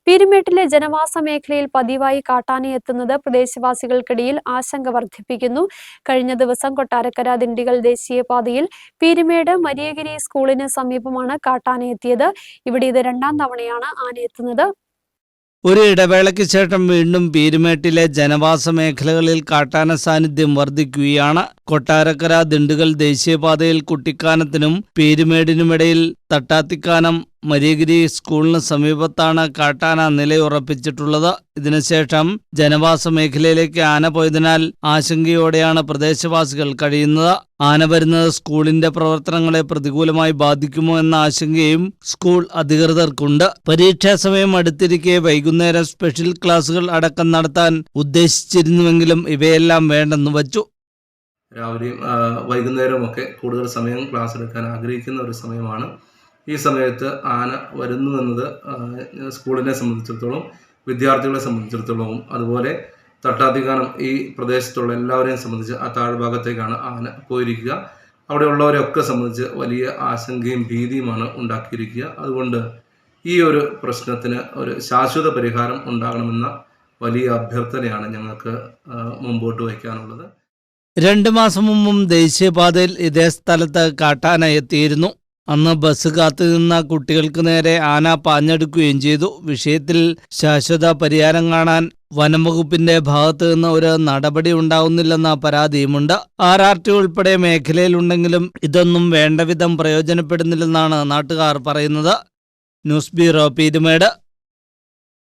പീരുമേട്ടിലെ ജനവാസ മേഖലയിൽ പതിവായി കാട്ടാനയെത്തുന്നത് പ്രദേശവാസികൾക്കിടയിൽ ആശങ്ക വർദ്ധിപ്പിക്കുന്നു. കഴിഞ്ഞ ദിവസം കൊട്ടാരക്കര ദിണ്ടിഗൽ ദേശീയപാതയിൽ പീരുമേട് മരിയഗിരി സ്കൂളിന് സമീപമാണ് കാട്ടാനയെത്തിയത്. ഇവിടെ ഇത് രണ്ടാം തവണയാണ് ആനയെത്തുന്നത്. ഒരു ഇടവേളയ്ക്ക് ശേഷം വീണ്ടും പീരുമേട്ടിലെ ജനവാസ മേഖലകളിൽ കാട്ടാന സാന്നിധ്യം വർദ്ധിക്കുകയാണ്. കൊട്ടാരക്കര ദിണ്ടുഗൽ ദേശീയപാതയിൽ കുട്ടിക്കാനത്തിനും പീരുമേടിനുമിടയിൽ തട്ടാത്തിക്കാനം മരിയഗിരി സ്കൂളിന് സമീപത്താണ് കാട്ടാന നിലയുറപ്പിച്ചിട്ടുള്ളത്. ഇതിനുശേഷം ജനവാസ മേഖലയിലേക്ക് ആന പോയതിനാൽ ആശങ്കയോടെയാണ് പ്രദേശവാസികൾ കഴിയുന്നത്. ആന വരുന്നത് സ്കൂളിന്റെ പ്രവർത്തനങ്ങളെ പ്രതികൂലമായി ബാധിക്കുമോ എന്ന ആശങ്കയും സ്കൂൾ അധികൃതർക്കുണ്ട്. പരീക്ഷാ സമയം അടുത്തിരിക്കെ വൈകുന്നേരം സ്പെഷ്യൽ ക്ലാസുകൾ അടക്കം നടത്താൻ ഉദ്ദേശിച്ചിരുന്നുവെങ്കിലും ഇവയെല്ലാം വേണ്ടെന്ന് വച്ചു. രാവിലെയും വൈകുന്നേരമൊക്കെ കൂടുതൽ സമയം ക്ലാസ് എടുക്കാൻ ആഗ്രഹിക്കുന്ന ഒരു സമയമാണ്. ഈ സമയത്ത് ആന വരുന്നു എന്നത് സ്കൂളിനെ സംബന്ധിച്ചിടത്തോളം, വിദ്യാർത്ഥികളെ സംബന്ധിച്ചിടത്തോളവും, അതുപോലെ തട്ടാത്തിക്കാനം ഈ പ്രദേശത്തുള്ള എല്ലാവരെയും സംബന്ധിച്ച് ആ താഴ്ഭാഗത്തേക്കാണ് ആന പോയിരിക്കുക. അവിടെയുള്ളവരെയൊക്കെ സംബന്ധിച്ച് വലിയ ആശങ്കയും ഭീതിയുമാണ് ഉണ്ടാക്കിയിരിക്കുക. അതുകൊണ്ട് ഈ ഒരു പ്രശ്നത്തിന് ഒരു ശാശ്വത പരിഹാരം ഉണ്ടാകണമെന്ന വലിയ അഭ്യർത്ഥനയാണ് ഞങ്ങൾക്ക് മുമ്പോട്ട് വയ്ക്കാനുള്ളത്. 2 മാസം മുമ്പും ദേശീയപാതയിൽ ഇതേ സ്ഥലത്ത് കാട്ടാന എത്തിയിരുന്നു. അന്ന് ബസ് കാത്തുനിന്ന കുട്ടികൾക്ക് നേരെ ആന പാഞ്ഞെടുക്കുകയും ചെയ്തു. വിഷയത്തിൽ ശാശ്വത പരിഹാരം കാണാൻ വനംവകുപ്പിന്റെ ഭാഗത്ത് നിന്ന് ഒരു നടപടി ഉണ്ടാവുന്നില്ലെന്ന പരാതിയുമുണ്ട്. RRT ഉൾപ്പെടെ മേഖലയിലുണ്ടെങ്കിലും ഇതൊന്നും വേണ്ടവിധം പ്രയോജനപ്പെടുന്നില്ലെന്നാണ് നാട്ടുകാർ പറയുന്നത്. News bureau, Peermade.